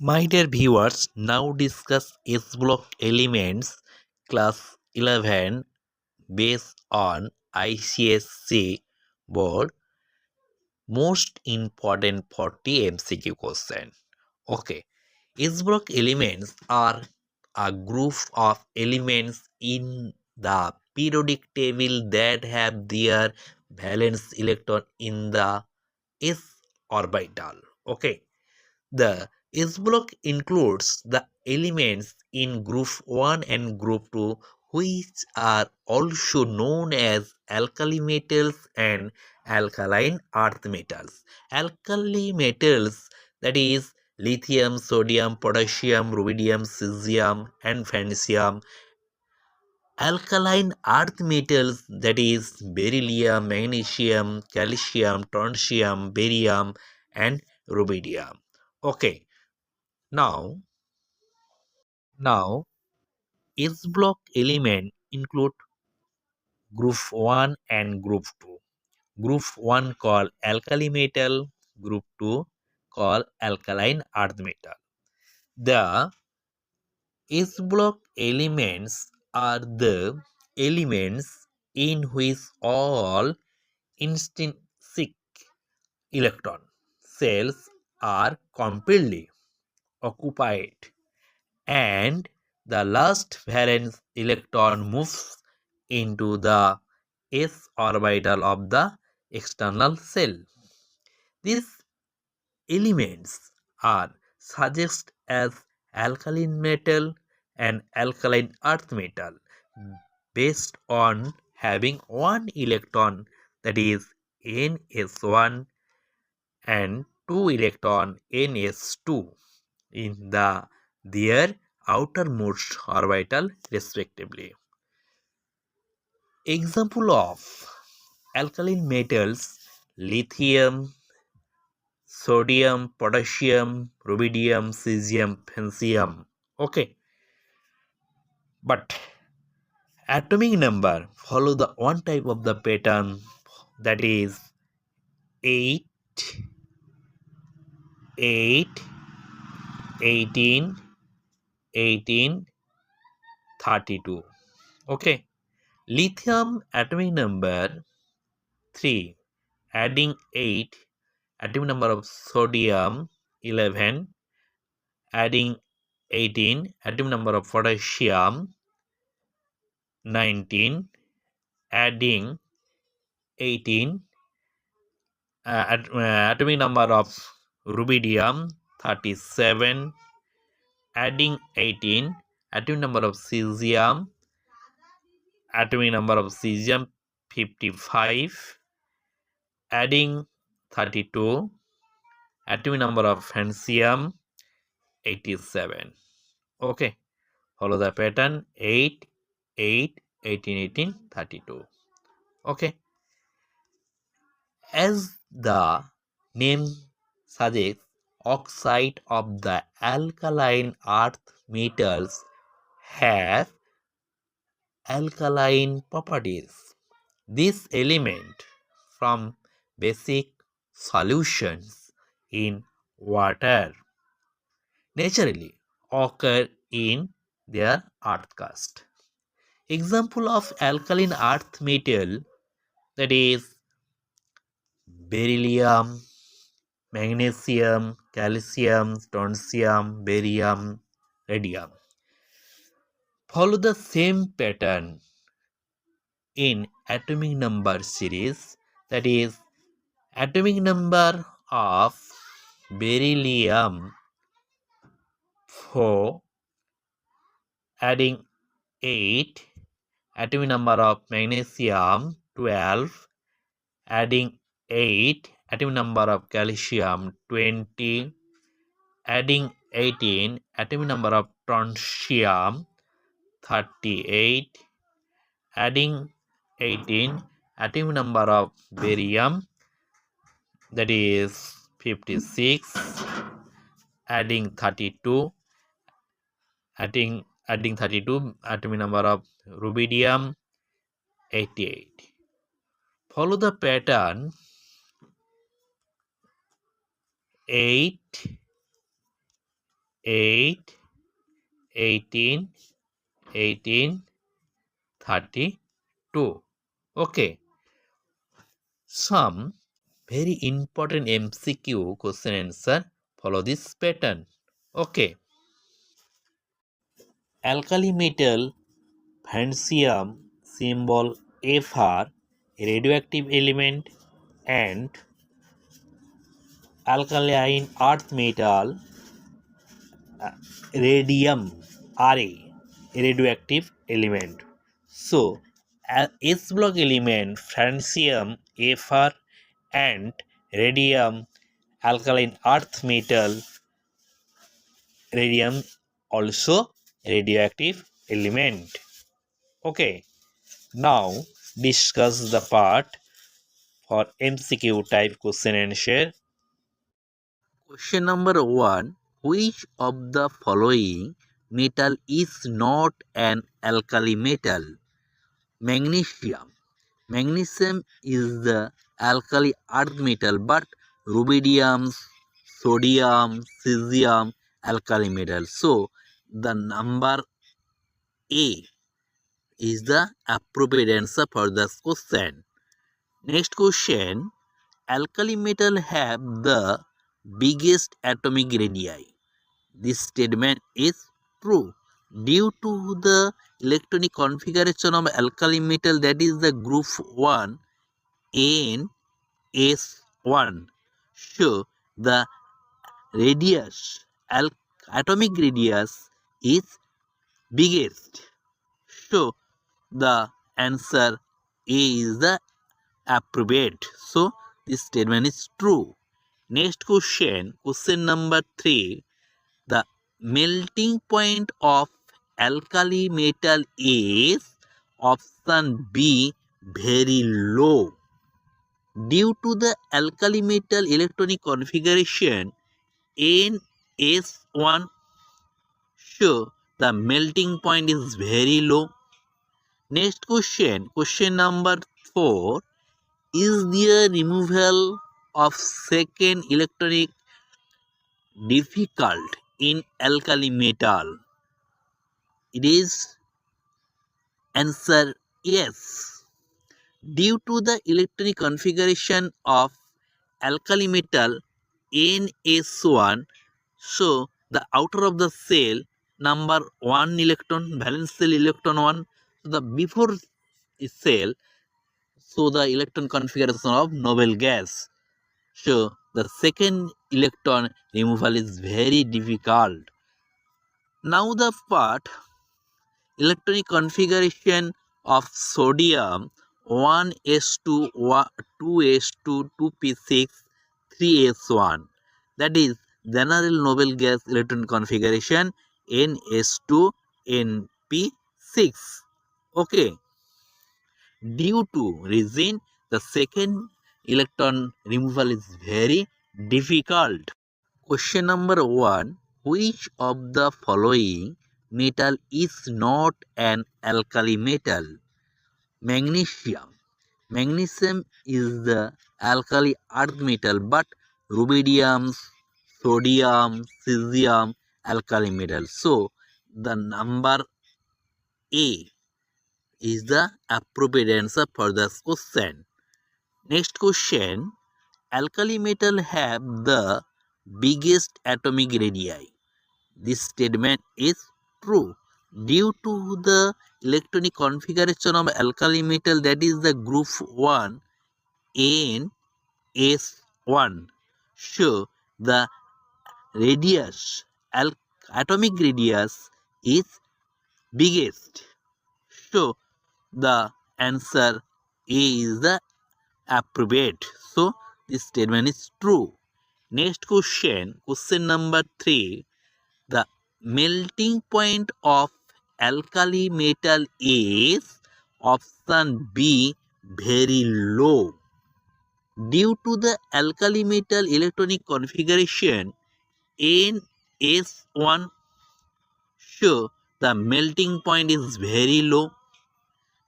My dear viewers, now discuss S block elements class 11 based on ICSC board. Most important 40 MCQ question. Okay, S block elements are a group of elements in the periodic table that have their valence electron in the s orbital. Okay, the S block includes the elements in group 1 and group 2, which are also known as alkali metals and alkaline earth metals. Alkali metals, that is lithium, sodium, potassium, rubidium, cesium and francium. Alkaline earth metals, that is beryllium, magnesium, calcium, strontium, barium and rubidium. Okay, now S block element include group 1 and group 2. Group 1 called alkali metal, group 2 called alkaline earth metal. The S block elements are the elements in which all intrinsic electron cells are completely occupied and the last valence electron moves into the s orbital of the external cell. These elements are suggested as alkaline metal and alkaline earth metal based on having one electron, that is ns1, and two electron ns2 in their outermost orbital respectively. Example of alkaline metals: lithium, sodium, potassium, rubidium, cesium, francium. Okay, but atomic number follow the one type of the pattern, that is 8, 8, 18, 18, 32. Okay, lithium atomic number 3, adding 8, atomic number of sodium 11, adding 18, atomic number of potassium 19, adding 18, atomic number of rubidium 37, adding 18, atomic number of cesium, atomic number of cesium 55, adding 32, atomic number of francium 87. Okay, follow the pattern 8, 8, 18, 18, 32. Okay, as the name suggests, oxide of the alkaline earth metals have alkaline properties. This element from basic solutions in water naturally occur in their earth crust. Example of alkaline earth metal, that is beryllium, magnesium, calcium, strontium, barium, radium, follow the same pattern in atomic number series, that is atomic number of beryllium 4, adding 8, atomic number of magnesium 12, adding 8, atomic number of calcium 20, adding 18, atomic number of strontium 38, adding 18, atomic number of barium, that is 56, adding 32, adding 32, atomic number of rubidium 88. Follow the pattern 8, 8, 18, 18, 32. Okay. Some very important MCQ question answer follow this pattern. Okay. Alkali metal francium symbol Fr, radioactive element, and alkaline earth metal radium Ra, radioactive element. So, S block element francium Fr and radium alkaline earth metal radium also radioactive element. Okay, now discuss the part for MCQ type question answer. Question number 1. Which of the following metal is not an alkali metal? Magnesium. Magnesium is the alkali earth metal, but rubidium, sodium, cesium, alkali metal. So, the number A is the appropriate answer for this question. Next question. Alkali metal have the biggest atomic radii. This statement is true. Due to the electronic configuration of alkali metal, that is the group 1 NS1. So the radius, atomic radius is biggest. So the answer A is the appropriate. So this statement is true. Next question, question number 3. The melting point of alkali metal is option B, very low. Due to the alkali metal electronic configuration NS1, so the melting point is very low. Next question, question number 4. Is there removal of second electronic difficult in alkali metal? It is answer yes. Due to the electronic configuration of alkali metal NS1, so the outer of the cell number 1 electron, valence cell electron 1, so the before cell, so the electron configuration of noble gas. So the second electron removal is very difficult. Now the part electronic configuration of sodium 1s2 2s2 2p6 3s1, that is general noble gas electron configuration ns2 np6. Okay, due to reason the second electron removal is very difficult. Question number 1. Which of the following metal is not an alkali metal? Magnesium. Magnesium is the alkali earth metal, but rubidium, sodium, cesium, alkali metal. So, the number A is the appropriate answer for this question. Next question. Alkali metal have the biggest atomic radii. This statement is true. Due to the electronic configuration of alkali metal, that is the group 1 NS1. So the radius, atomic radius is biggest. So the answer A is the appropriate. So this statement is true. Next question, question number 3. The melting point of alkali metal is option B, very low. Due to the alkali metal electronic configuration NS1, so the melting point is very low.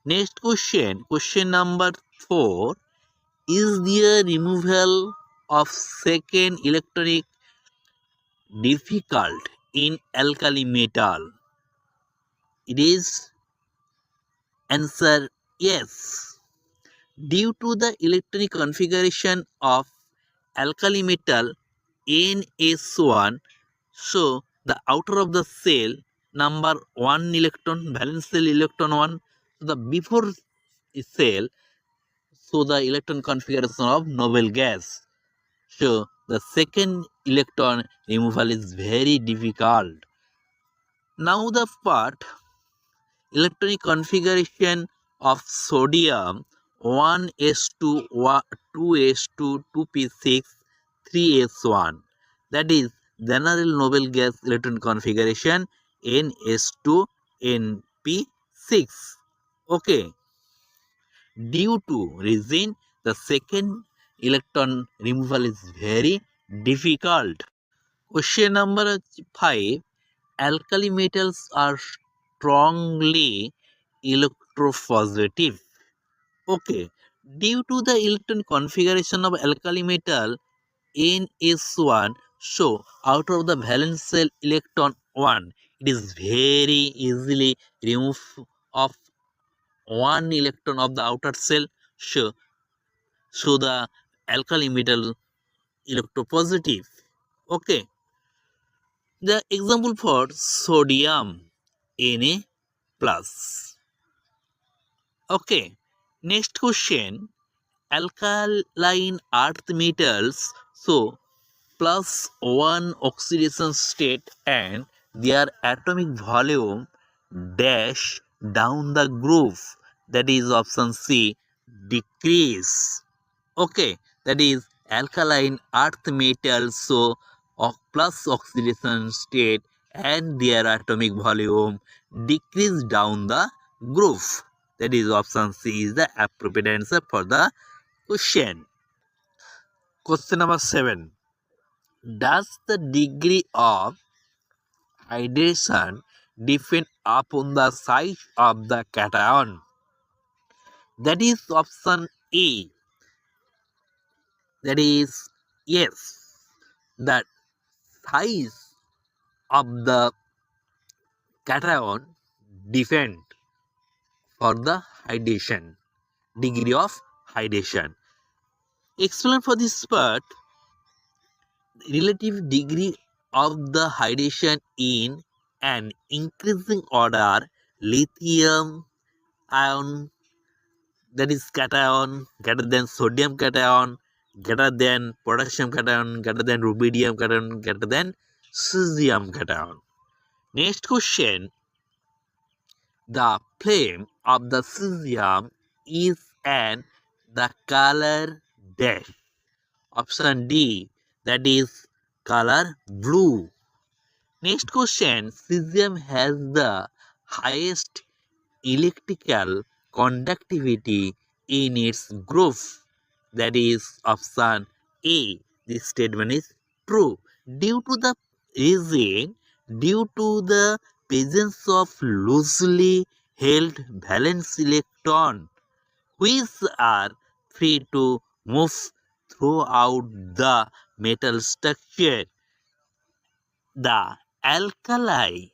Next question, question number 4. Is there removal of second electronic difficult in alkali metal? It is answer yes. Due to the electronic configuration of alkali metal NS1, so the outer of the cell number 1 electron, valence cell electron 1, so the before cell, so the electron configuration of noble gas. So the second electron removal is very difficult. Now the part electronic configuration of sodium 1s2 2s2 2p6 3s1, that is general noble gas electron configuration ns2 np6. Okay, due to reason the second electron removal is very difficult. Question number 5. Alkali metals are strongly electropositive. Okay. Due to the electron configuration of alkali metal NS1, so out of the valence cell electron 1, it is very easily removed of 1 electron of the outer cell. So the alkali metal electropositive. Okay. The example for sodium Na plus. Okay. Next question. Alkaline earth metals, so plus 1 oxidation state and their atomic volume dash down the groove, that is option C, decrease. Okay, that is alkaline earth metals, so plus oxidation state and their atomic volume decrease down the groove. That is option C is the appropriate answer for the question. Question number 7. Does the degree of hydration depend upon the size of the cation? That is option A. That is yes. The size of the cation depend for the hydration, degree of hydration. Explain for this part, relative degree of the hydration in an increasing order, lithium ion, that is cation, greater than sodium cation, greater than potassium cation, greater than rubidium cation, greater than cesium cation. Next question. The flame of the cesium is an the color dash. Option D, that is color blue. Next question. Cesium has the highest electrical conductivity in its group. That is option A. This statement is true. Due to the reason, due to the presence of loosely held valence electron, which are free to move throughout the metal structure, the alkali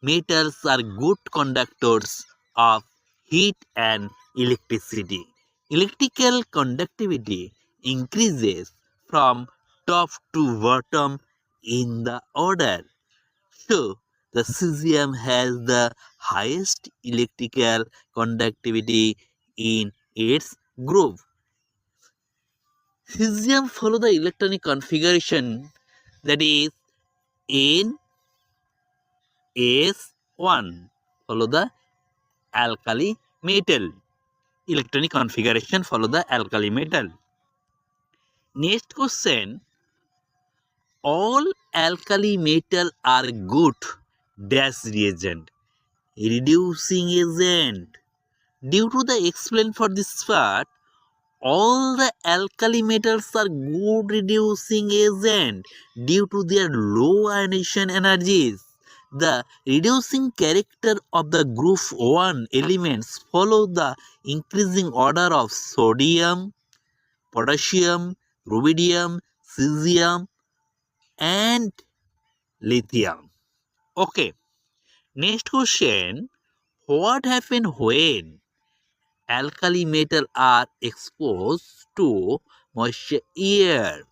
metals are good conductors of heat and electricity. Electrical conductivity increases from top to bottom in the order. So, the cesium has the highest electrical conductivity in its group. Cesium follow the electronic configuration, that is NS1, follow the alkali metal. Electronic configuration follow the alkali metal. Next question. All alkali metal are good dash reagent, reducing agent. Due to the explain for this part, all the alkali metals are good reducing agent due to their low ionization energies. The reducing character of the group 1 elements follow the increasing order of sodium, potassium, rubidium, cesium, and lithium. Okay. Next question. What happens when alkali metal are exposed to moisture air?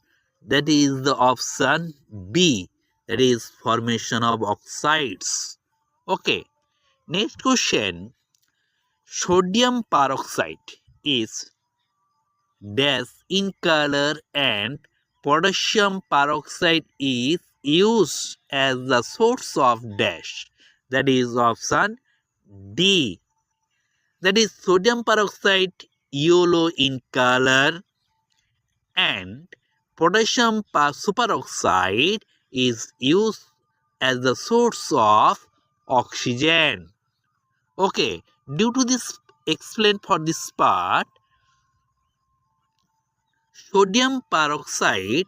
That is the option B. That is formation of oxides. Okay. Next question. Sodium peroxide is dash in color and potassium peroxide is used as the source of dash. That is option D. That is sodium peroxide yellow in color and potassium superoxide is used as the source of oxygen. Okay, due to this explain for this part, sodium peroxide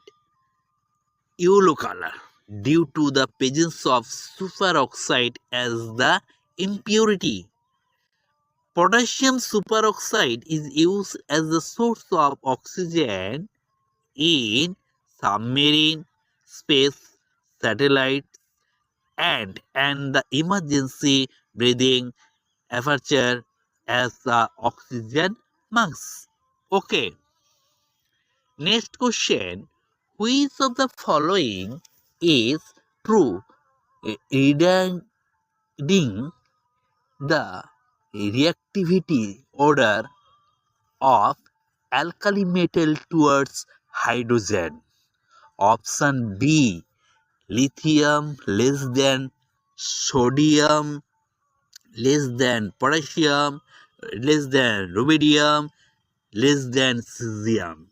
yellow color due to the presence of superoxide as the impurity. Potassium superoxide is used as the source of oxygen in submarine, space, satellites, and the emergency breathing aperture as the oxygen mask. Okay. Next question. Which of the following is true regarding the reactivity order of alkali metal towards hydrogen? Option B. Lithium less than sodium less than potassium less than rubidium less than cesium.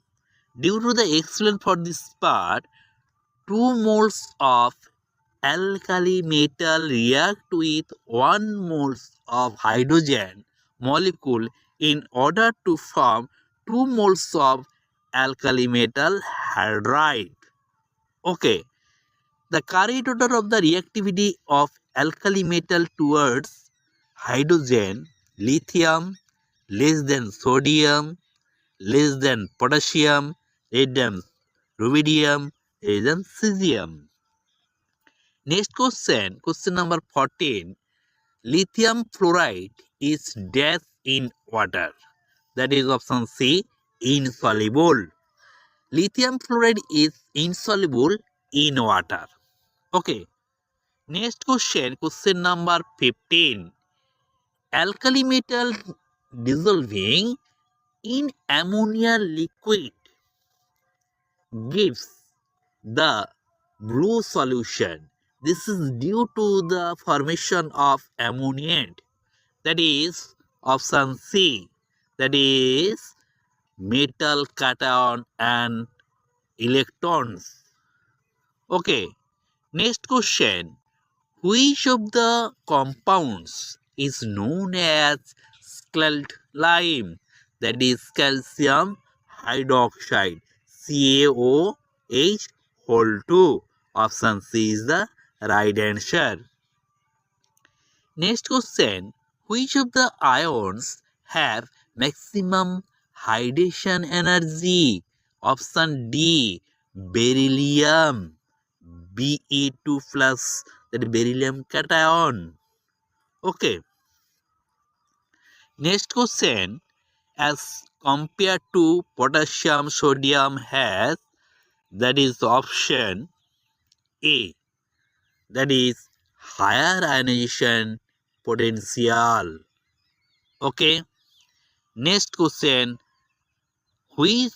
Due to the excellent for this part, 2 moles of alkali metal react with 1 moles of hydrogen molecule in order to form 2 moles of alkali metal hydride. Okay, the current order of the reactivity of alkali metal towards hydrogen, lithium less than sodium less than potassium less than rubidium less than cesium. Next question, question number 14. Lithium fluoride is dash in water. That is option C, insoluble. Lithium fluoride is insoluble in water. Okay. Next question, question number 15. Alkali metal dissolving in ammonia liquid gives the blue solution. This is due to the formation of ammonia. That is option C. That is metal cation and electrons. Okay. Next question. Which of the compounds is known as scaled lime? That is calcium hydroxide, CaOH whole 2. Option C is the right answer. Next question. Which of the ions have maximum hydration energy? Option D. Beryllium. Be2 plus, that beryllium cation. Okay. Next question. As compared to potassium, sodium has, that is option A. That is higher ionization potential. Okay. Next question. Which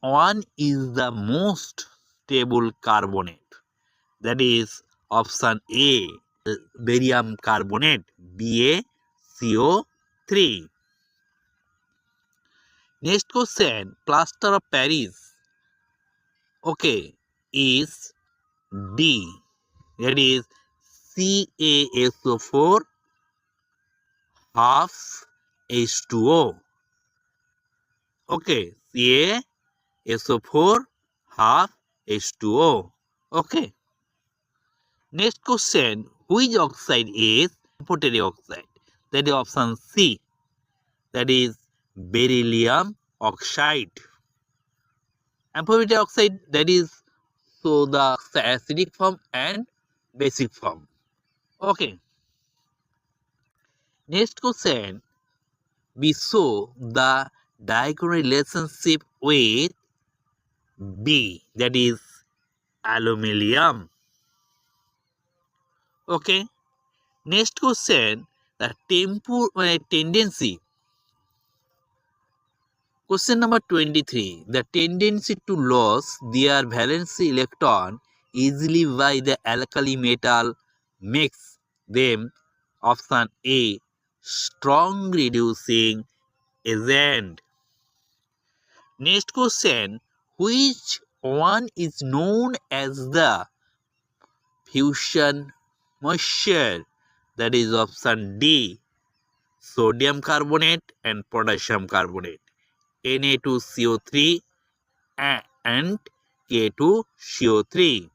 one is the most stable carbonate? That is option A. Barium carbonate, BaCO3. Next question, plaster of Paris, okay, is D. That is CaSO4 half H2O. Okay, CaSO4 half H2O. Okay. Next question, which oxide is amphoteric oxide? That is option C. That is beryllium oxide. Amphoteric oxide, that is so the acidic form and basic form. Okay. Next question. We show the diagonal relationship with B, that is aluminium. Okay. Next question. The tendency. Question number 23. The tendency to lose their valence electron easily by the alkali metal makes them option A, strong reducing agent. Next question. Which one is known as the fusion mixture? That is option D, sodium carbonate and potassium carbonate, Na2CO3 and K2CO3.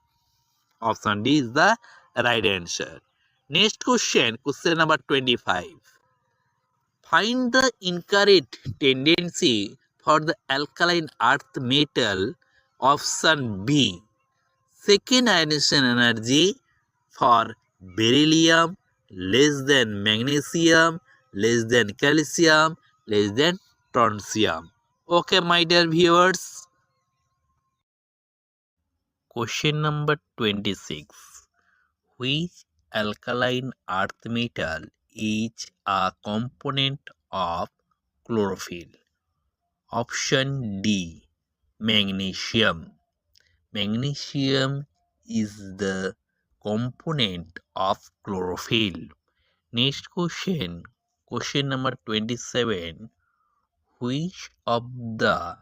Option D is the right answer. Next question, question number 25. Find the incorrect tendency for the alkaline earth metal. Option B, second ionization energy for beryllium less than magnesium, less than calcium, less than strontium. Okay, my dear viewers. Question number 26. Which alkaline earth metal is a component of chlorophyll? Option D, magnesium. Magnesium is the component of chlorophyll. Next question. Question number 27. Which of the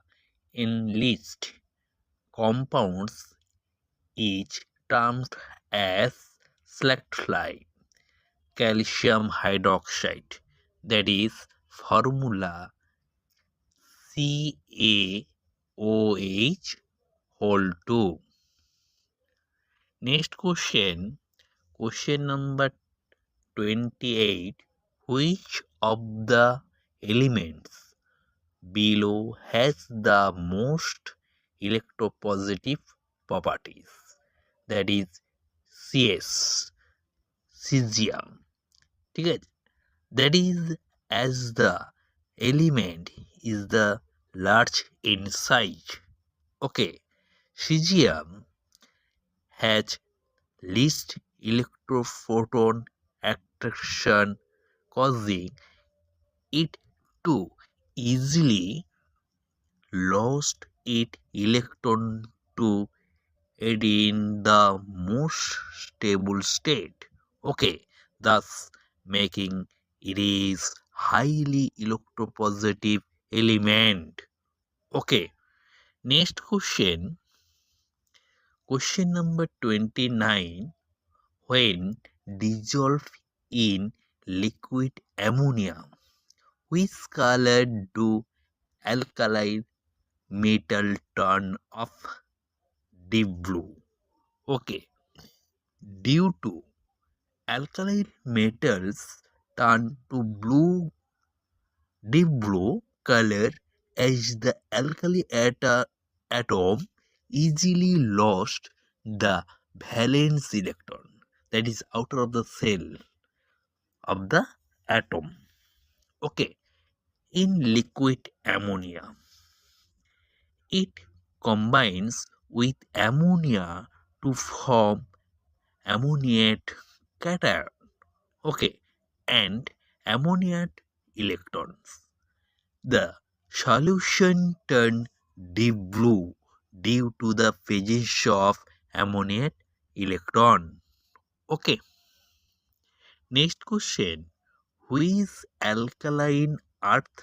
enlist compounds is termed as selectite? Calcium hydroxide, that is formula CaOH whole 2. Next question, question number 28. Which of the elements below has the most electropositive properties? That is CS, cesium. ঠিক আছে? That is, as the element is the large in size. Okay, cesium has least electrophoton attraction, causing it to easily lost its electron to it in the most stable state. Okay, thus making it is highly electropositive element. Okay, next question. Question number 29. When dissolved in liquid ammonia, which color do alkali metal turn of deep blue? Okay, due to alkali metals turn to deep blue color as the alkali atom easily lost the valence electron, that is outer of the cell of the atom. Okay, in liquid ammonia, it combines with ammonia to form ammoniate cation. Okay, and ammoniate electrons. The solution turned deep blue due to the presence of ammoniate electron. Okay, next question. Which alkaline earth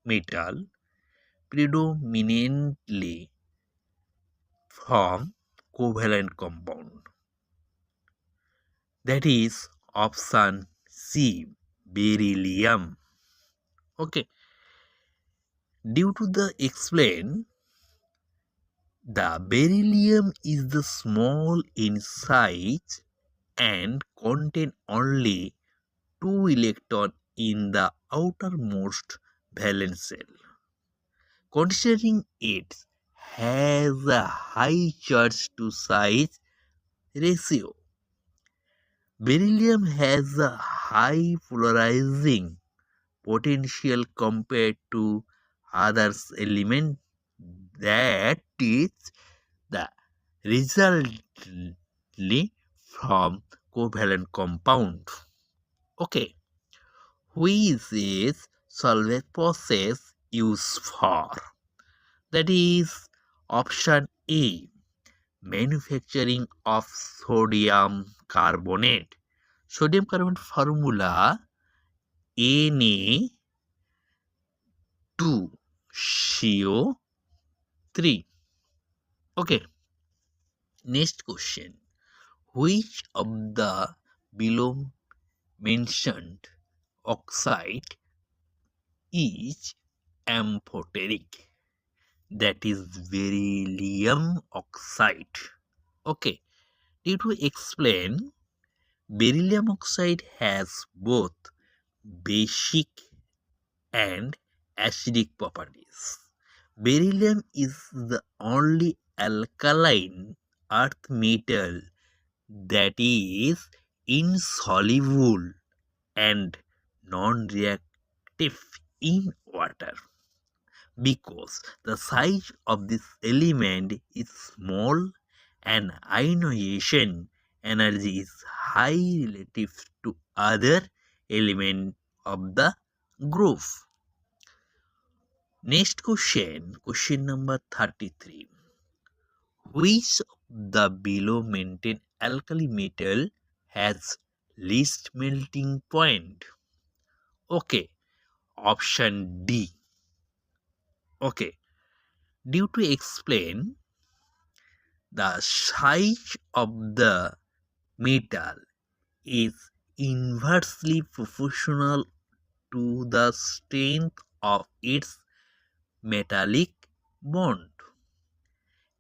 metal predominantly from covalent compound? That is option C, beryllium. Okay, due to the explain, the beryllium is the small in size and contain only 2 electrons in the outermost valence shell. Considering it has a high charge to size ratio, Beryllium has a high polarizing potential compared to other elements that is the resultly from covalent compound. Okay, which is solvent process used for? That is option A, manufacturing of sodium carbonate. Sodium carbonate formula Na2CO3. Okay, next question. Which of the below mentioned oxide is amphoteric? That is beryllium oxide. Okay, due to explain, beryllium oxide has both basic and acidic properties. Beryllium is the only alkaline earth metal that is insoluble and non-reactive in water. Because the size of this element is small and ionization energy is high relative to other elements of the group. Next question, question number 33. Which of the below maintained alkali metal has least melting point? Okay, option D. Okay, due to explain, the size of the metal is inversely proportional to the strength of its metallic bond.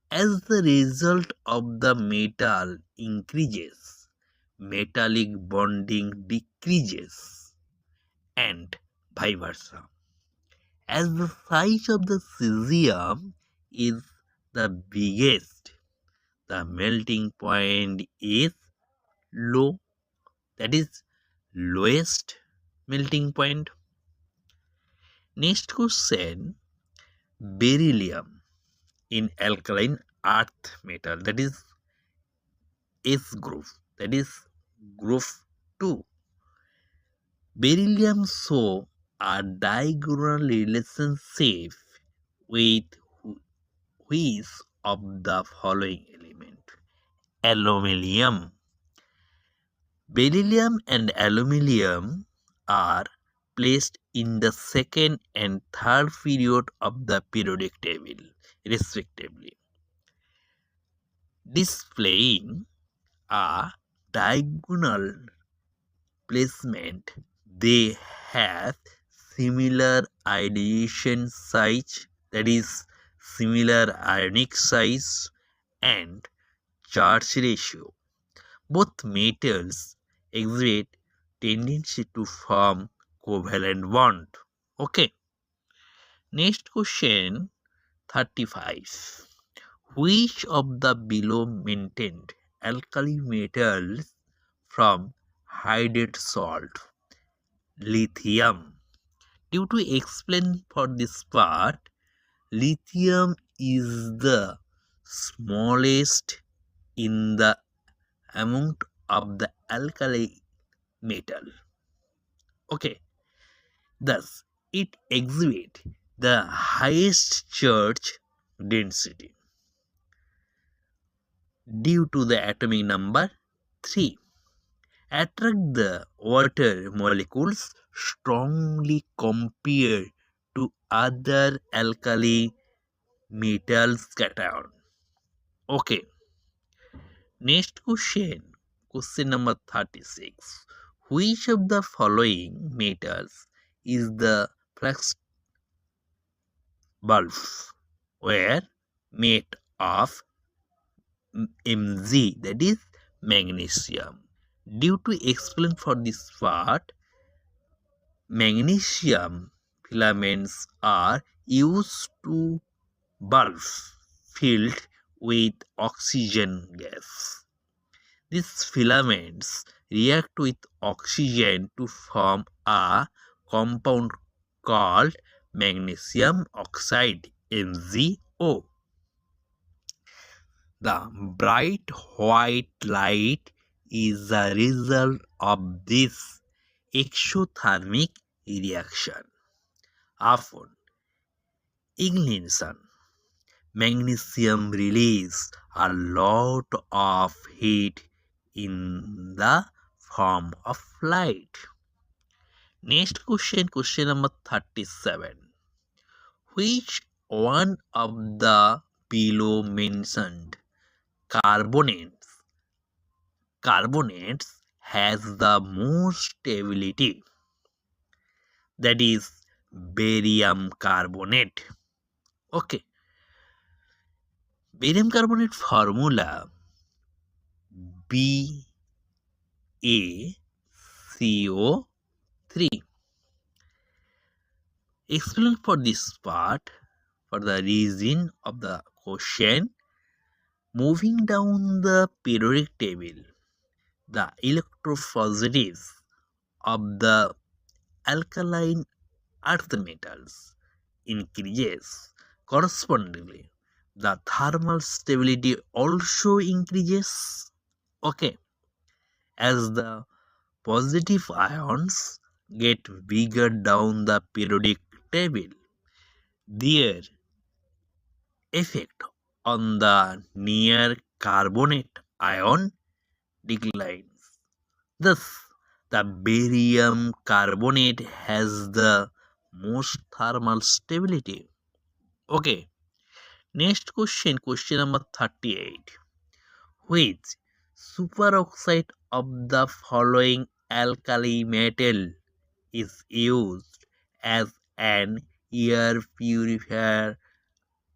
As the result of the metal increases, metallic bonding decreases, and vice versa. As the size of the cesium is the biggest, the melting point is low, that is lowest melting point. Next question, beryllium in alkaline earth metal, that is S group, that is group 2. Beryllium show a diagonal relationship with which of the following element? Aluminium. Beryllium and aluminium are placed in the second and third period of the periodic table, respectively, displaying a diagonal placement. They have similar ionization size, that is similar ionic size and charge ratio. Both metals exhibit tendency to form covalent bond. Okay. Next question 35. Which of the below maintained alkali metals from hydrate salt? Lithium. Due to explain for this part, lithium is the smallest in the amount of the alkali metal. Okay, thus it exhibits the highest charge density due to the atomic number 3. Attract the water molecules strongly compared to other alkali metals cation. Okay, next question, question number 36. Which of the following metals is the flex bulbs were made of Mg, that is magnesium? Due to explain for this part, magnesium filaments are used to bulbs filled with oxygen gas. These filaments react with oxygen to form a compound called magnesium oxide MgO. The bright white light is the result of this exothermic reaction. Upon ignition, magnesium releases a lot of heat in the form of light. Next question, question number 37. Which one of the below mentioned carbonates has the most stability? That is barium carbonate. Okay. Barium carbonate formula BaCO3. Explain for this part for the reason of the question. Moving down the periodic table, the electropositives of the alkaline earth metals increases. Correspondingly, the thermal stability also increases. Okay, as the positive ions get bigger down the periodic table, their effect on the near carbonate ion declines. Thus, the barium carbonate has the most thermal stability. Okay, next question, question number 38. Which superoxide of the following alkali metal is used as an air purifier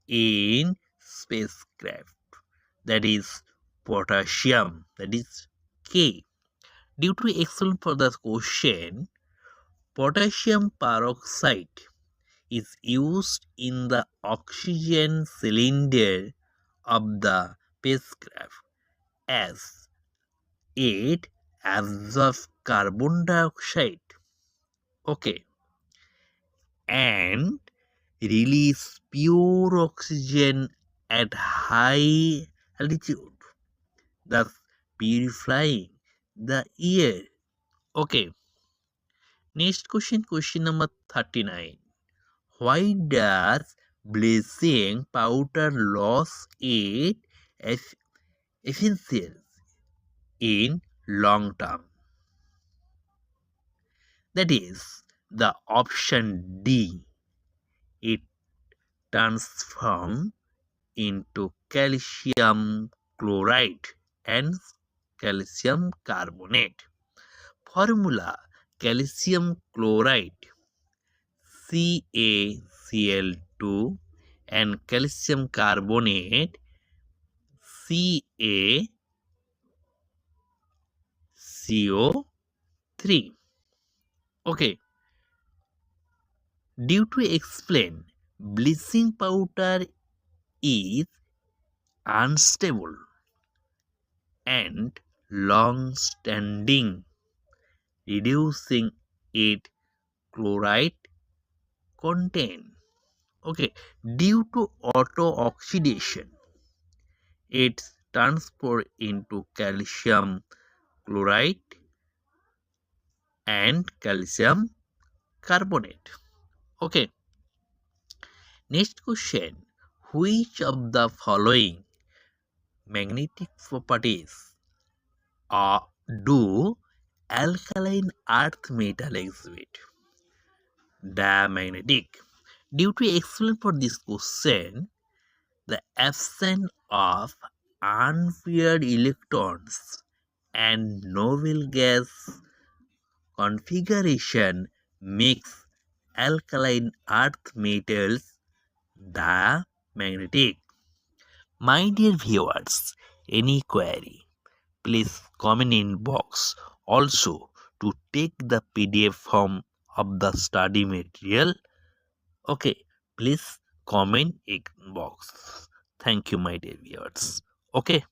in spacecraft? That is potassium, that is K. Due to excellent for the question, potassium peroxide is used in the oxygen cylinder of the spacecraft as it absorbs carbon dioxide, okay, and release pure oxygen at high altitude, thus purifying the air. Okay, next question, question number 39. Why does bleaching powder lose its efficiency in long term? That is the option D. It transforms into calcium chloride and calcium carbonate. Formula calcium chloride CaCl2 and calcium carbonate CaCO3. Okay, due to explain, bleaching powder is unstable and long standing, reducing its chloride content. Okay, due to auto oxidation, it's transferred into calcium chloride and calcium carbonate. Okay, next question. Which of the following magnetic properties do alkaline earth metal exhibit? Diamagnetic. Due to explain for this question, the absence of unpaired electrons and noble gas configuration makes alkaline earth metals diamagnetic. My dear viewers, any query, please comment in box. Also, to take the PDF form of the study material, okay, please comment in box. Thank you, my dear viewers. Okay.